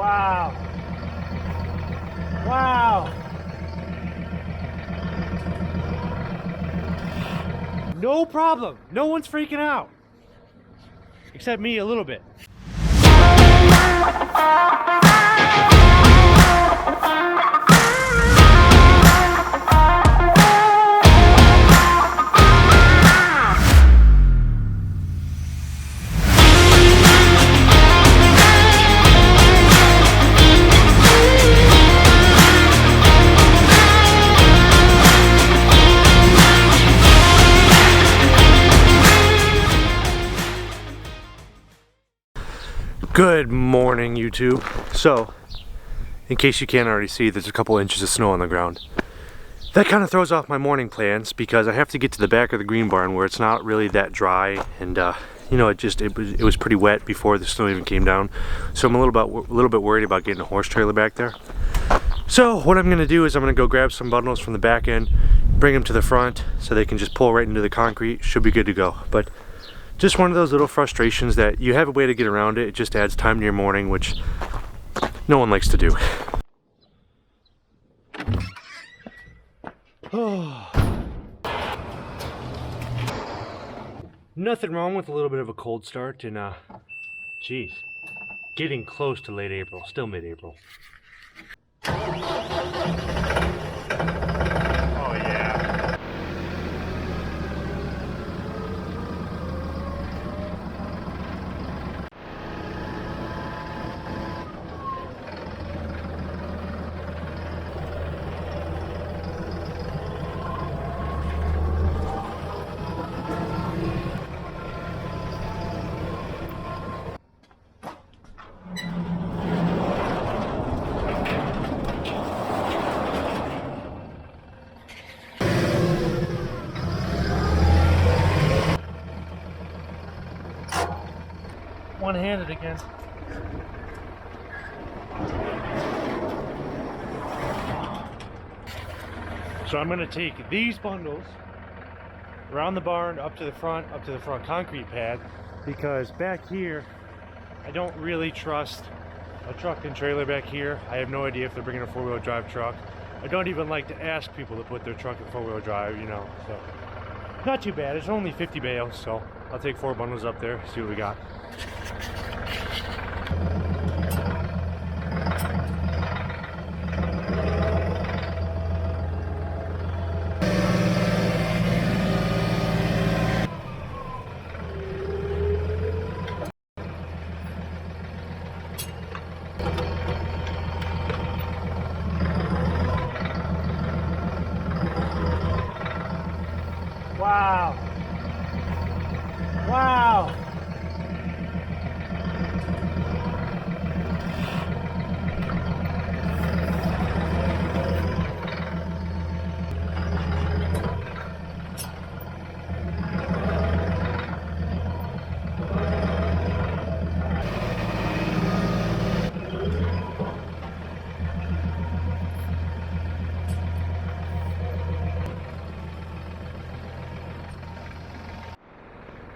Wow. Wow. No problem. No one's freaking out. Except me a little bit. Good morning, YouTube. So, in case you can't already see, there's a couple inches of snow on the ground. That kind of throws off my morning plans because I have to get to the back of the green barn where it's not really that dry, and you know, it was pretty wet before the snow even came down. So I'm a little bit worried about getting a horse trailer back there. So what I'm going to do is I'm going to go grab some bundles from the back end, bring them to the front so they can just pull right into the concrete. Should be good to go. But just one of those little frustrations that you have a way to get around it. It just adds time to your morning, which no one likes to do. Nothing wrong with a little bit of a cold start, and geez, getting close to late April, still mid-April. Oh yeah. One-handed again. So I'm going to take these bundles around the barn up to the front concrete pad, because back here I don't really trust a truck and trailer back here. I have no idea if they're bringing a four-wheel drive truck. I don't even like to ask people to put their truck in four-wheel drive, you know, so not too bad. It's only 50 bales, so I'll take 4 bundles up there, see what we got. Wow. Wow.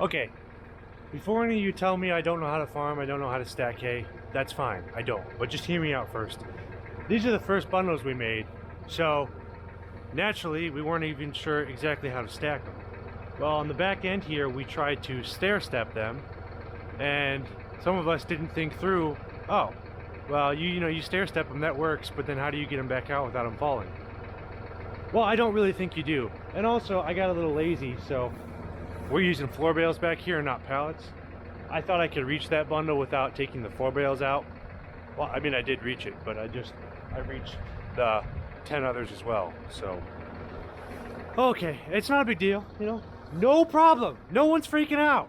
Okay, before any of you tell me I don't know how to farm, I don't know how to stack hay, that's fine, I don't. But just hear me out first. These are the first bundles we made, so naturally we weren't even sure exactly how to stack them. Well, on the back end here, we tried to stair step them, and some of us didn't think through, oh, well, you stair step them, that works, but then how do you get them back out without them falling? Well, I don't really think you do. And also, I got a little lazy, so we're using floor bales back here, not pallets. I thought I could reach that bundle without taking the floor bales out. Well, I mean, I did reach it, but I reached the 10 others as well, so. Okay, it's not a big deal, you know? No problem, no one's freaking out.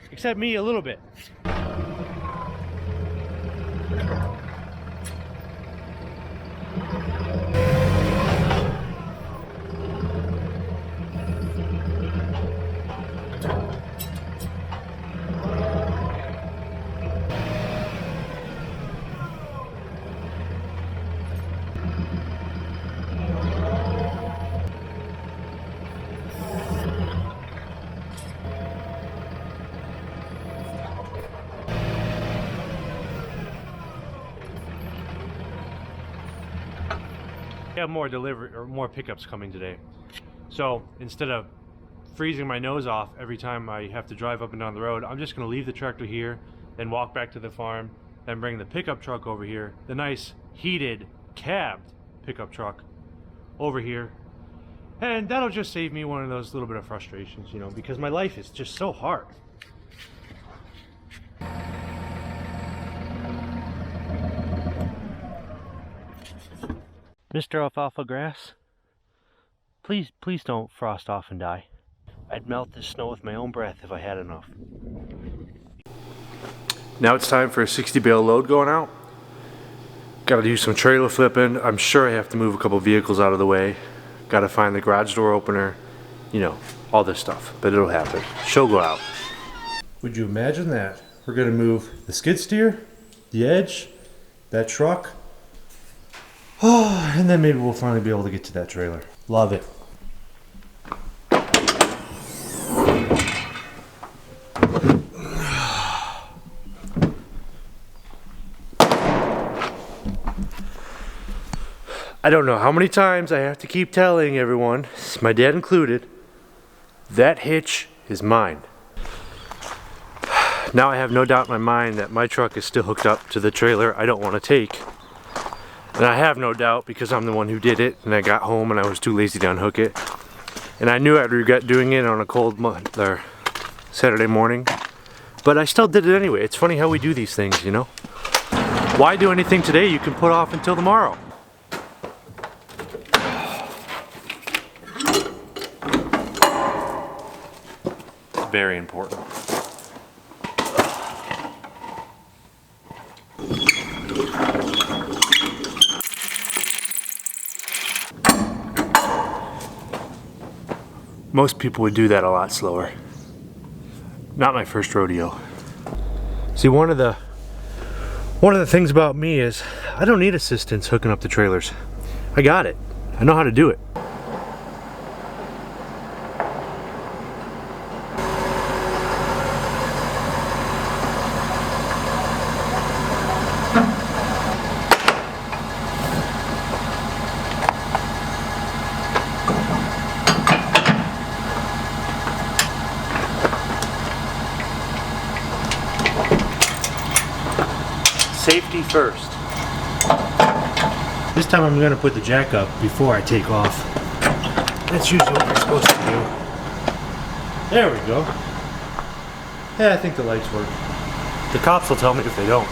Except me a little bit. I have more more pickups coming today. So instead of freezing my nose off every time I have to drive up and down the road, I'm just gonna leave the tractor here, then walk back to the farm, then bring the pickup truck over here, the nice heated cabbed pickup truck over here, and that'll just save me one of those little bit of frustrations, you know, because my life is just so hard. Mr. Alfalfa Grass, please don't frost off and die. I'd melt this snow with my own breath if I had enough. Now it's time for a 60 bale load going out. Gotta do some trailer flipping. I'm sure I have to move a couple vehicles out of the way. Gotta find the garage door opener. You know, all this stuff, but it'll happen. She'll go out. Would you imagine that? We're gonna move the skid steer, the edge, that truck. Oh, and then maybe we'll finally be able to get to that trailer. Love it. I don't know how many times I have to keep telling everyone, my dad included, that hitch is mine. Now I have no doubt in my mind that my truck is still hooked up to the trailer I don't want to take. And I have no doubt because I'm the one who did it, and I got home and I was too lazy to unhook it. And I knew I'd regret doing it on a cold or Saturday morning, but I still did it anyway. It's funny how we do these things, you know? Why do anything today you can put off until tomorrow? Very important. Most people would do that a lot slower. Not my first rodeo. See, one of the things about me is I don't need assistance hooking up the trailers. I got it. I know how to do it. Safety first. This time I'm going to put the jack up before I take off. That's usually what you're supposed to do. There we go. Yeah, I think the lights work. The cops will tell me if they don't.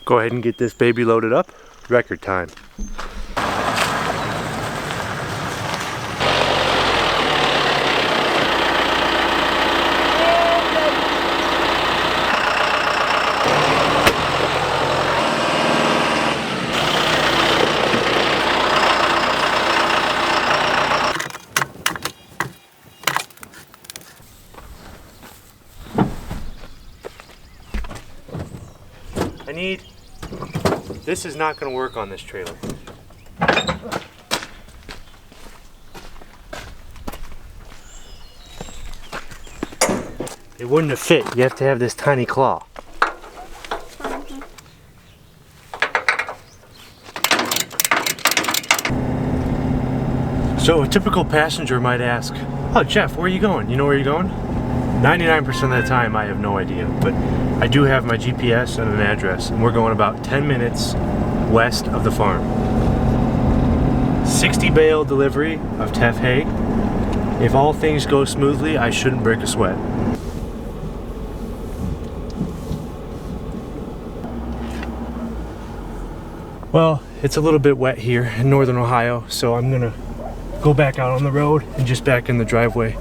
Go ahead and get this baby loaded up. Record time. This is not going to work on this trailer. It wouldn't have fit. You have to have this tiny claw. So a typical passenger might ask, "Oh, Jeff, where are you going? You know where you're going?" 99% of the time I have no idea, but I do have my GPS and an address, and we're going about 10 minutes west of the farm. 60 bale delivery of teff hay. If all things go smoothly, I shouldn't break a sweat. Well, it's a little bit wet here in northern Ohio, so I'm gonna go back out on the road and just back in the driveway.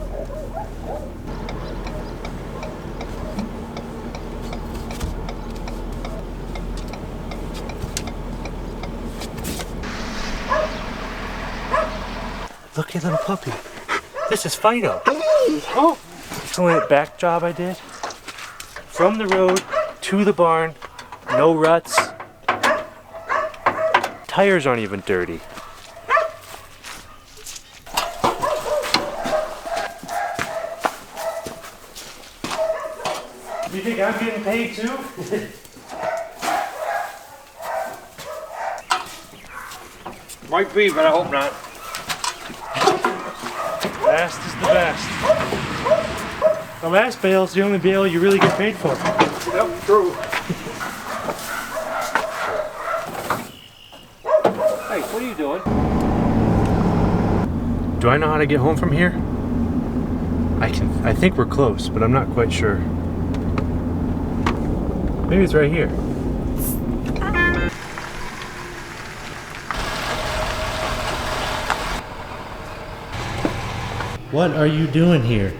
Look at little puppy. This is Fido. Oh, excellent back job I did. From the road to the barn, no ruts. Tires aren't even dirty. You think I'm getting paid too? Might be, but I hope not. Last is the best. The last bale is the only bale you really get paid for. Yep, true. Hey, what are you doing? Do I know how to get home from here? I think we're close, but I'm not quite sure. Maybe it's right here. What are you doing here?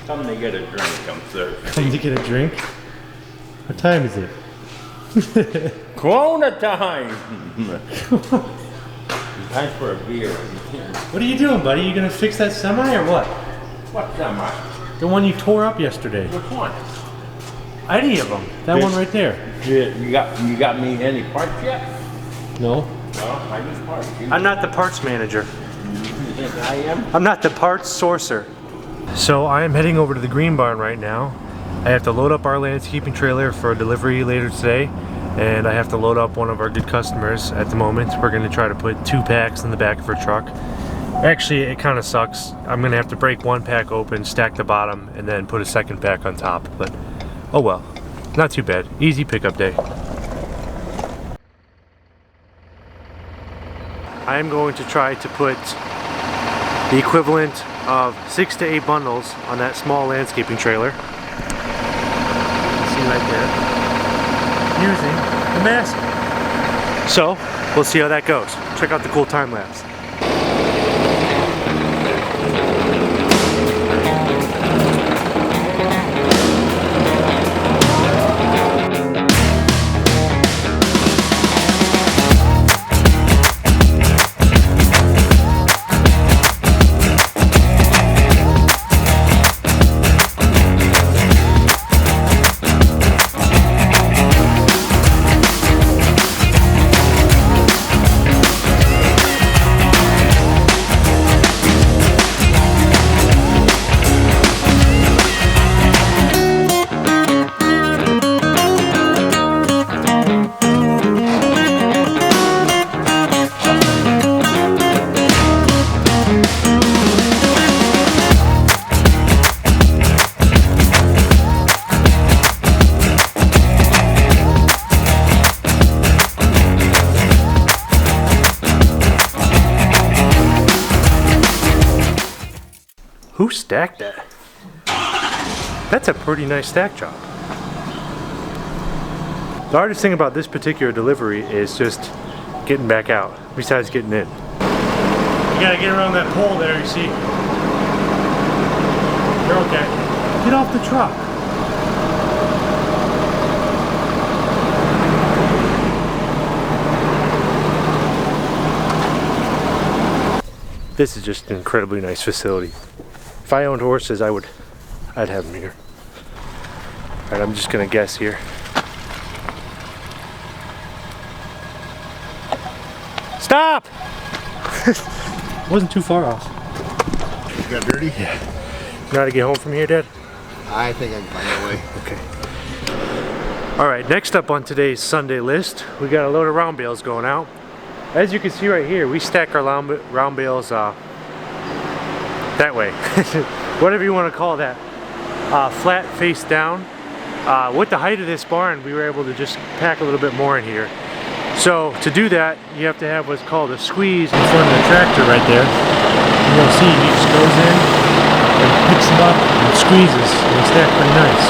Come to get a drink, I'm sorry. Come to get a drink? What time is it? Corona time! Time for a beer. What are you doing, buddy? You gonna fix that semi or what? What semi? The one you tore up yesterday. Which one? Any of them. That one right there. You got me any parts yet? No. Well, I need parts. I'm not the parts manager. You think I am? I'm not the parts sourcer. So I am heading over to the green barn right now. I have to load up our landscaping trailer for a delivery later today, and I have to load up one of our good customers at the moment. We're going to try to put 2 packs in the back of her truck. Actually, it kind of sucks. I'm going to have to break 1 pack open, stack the bottom, and then put a 2nd pack on top. But oh well, not too bad. Easy pickup day. I am going to try to put the equivalent of 6 to 8 bundles on that small landscaping trailer. See right there. Using the mask. So, we'll see how that goes. Check out the cool time lapse. Who stacked that? That's a pretty nice stack job. The hardest thing about this particular delivery is just getting back out, besides getting in. You gotta get around that pole there, you see. You're okay. Get off the truck. This is just an incredibly nice facility. If I owned horses, I'd have them here. All right, I'm just gonna guess here. Stop! Wasn't too far off. You got dirty? Yeah. You know how to get home from here, Dad? I think I can find a way. Okay. All right, next up on today's Sunday list, we got a load of round bales going out. As you can see right here, we stack our round bales that way. Whatever you want to call that. Flat face down. With the height of this barn, we were able to just pack a little bit more in here. So to do that, you have to have what's called a squeeze in front of the tractor right there. And you'll see he just goes in and picks them up and squeezes, and they stack pretty nice.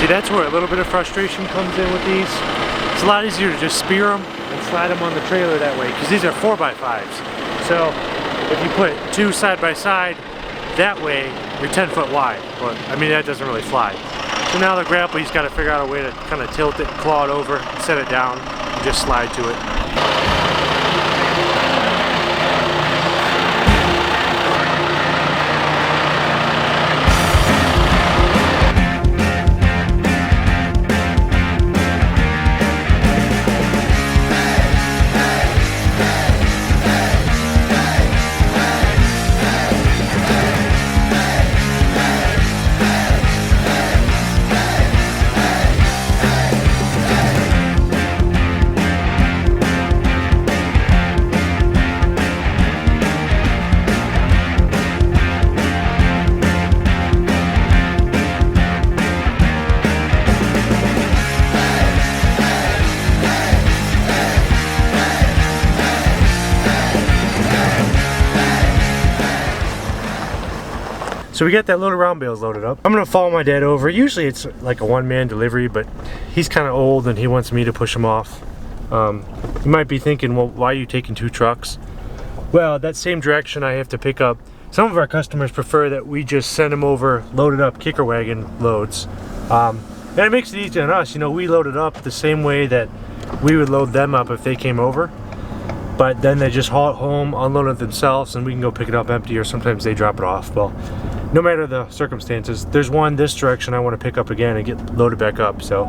See, that's where a little bit of frustration comes in with these. It's a lot easier to just spear them and slide them on the trailer that way, because these are 4x5s. So if you put 2 side by side that way, you're 10 foot wide. But I mean, that doesn't really fly. So now the grapple, he's got to figure out a way to kind of tilt it, claw it over, set it down, and just slide to it. So we got that load of round bales loaded up. I'm gonna follow my dad over. Usually it's like a one-man delivery, but he's kind of old and he wants me to push him off. You might be thinking, well, why are you taking 2 trucks? Well, that same direction I have to pick up. Some of our customers prefer that we just send them over loaded up kicker wagon loads. And it makes it easy on us. You know, we load it up the same way that we would load them up if they came over. But then they just haul it home, unload it themselves, and we can go pick it up empty, or sometimes they drop it off. Well, no matter the circumstances, there's one this direction I want to pick up again and get loaded back up, so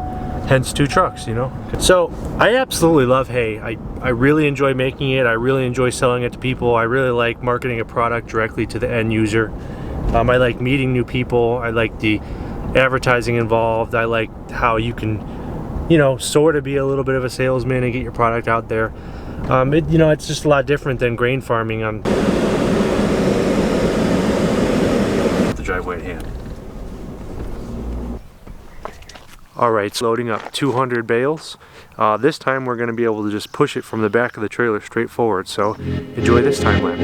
hence 2 trucks, you know. So I absolutely love hay. I really enjoy making it. I really enjoy selling it to people. I really like marketing a product directly to the end user. I like meeting new people. I like the advertising involved. I like how you can, you know, sort of be a little bit of a salesman and get your product out there. You know, it's just a lot different than grain farming on the driveway at hand. Alright, it's loading up 200 bales. This time we're going to be able to just push it from the back of the trailer straight forward, so enjoy this time lapse.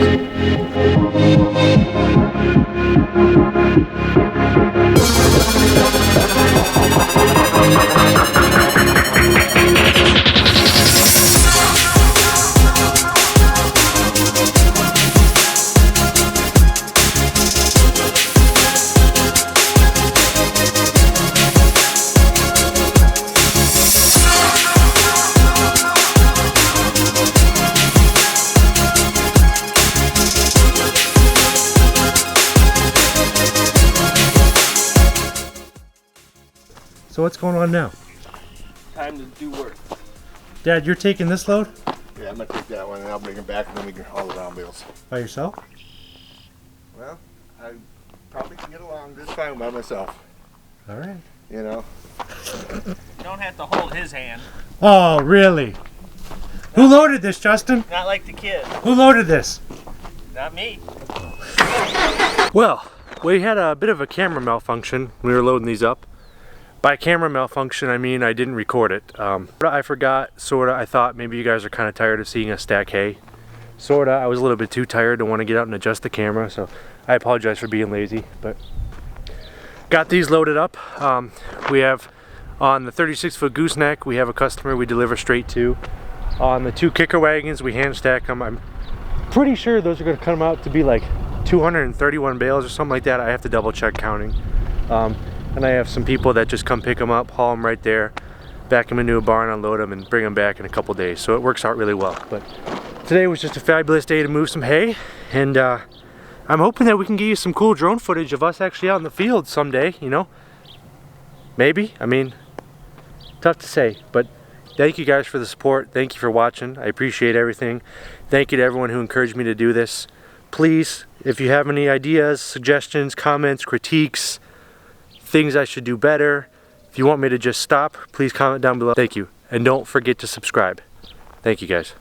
So what's going on now? Time to do work. Dad, you're taking this load? Yeah, I'm gonna take that one and I'll bring it back and then we can haul the round bales. By yourself? Well, I probably can get along just fine by myself. Alright. You know? You don't have to hold his hand. Oh, really? Who loaded this, Justin? Not like the kid. Who loaded this? Not me. Well, we had a bit of a camera malfunction when we were loading these up. By camera malfunction, I mean I didn't record it. I forgot, sorta. I thought maybe you guys are kind of tired of seeing us stack hay. Sorta. I was a little bit too tired to want to get out and adjust the camera, so I apologize for being lazy. But got these loaded up. We have on the 36-foot gooseneck, we have a customer we deliver straight to. On the 2 kicker wagons, we hand stack them. I'm pretty sure those are going to come out to be like 231 bales or something like that. I have to double check counting. And I have some people that just come pick them up, haul them right there, back them into a barn, unload them, and bring them back in a couple days. So it works out really well. But today was just a fabulous day to move some hay, and I'm hoping that we can get you some cool drone footage of us actually out in the field someday, you know? Maybe. I mean, tough to say. But thank you guys for the support. Thank you for watching. I appreciate everything. Thank you to everyone who encouraged me to do this. Please, if you have any ideas, suggestions, comments, critiques, things I should do better, if you want me to just stop, please comment down below. Thank you. And don't forget to subscribe. Thank you guys.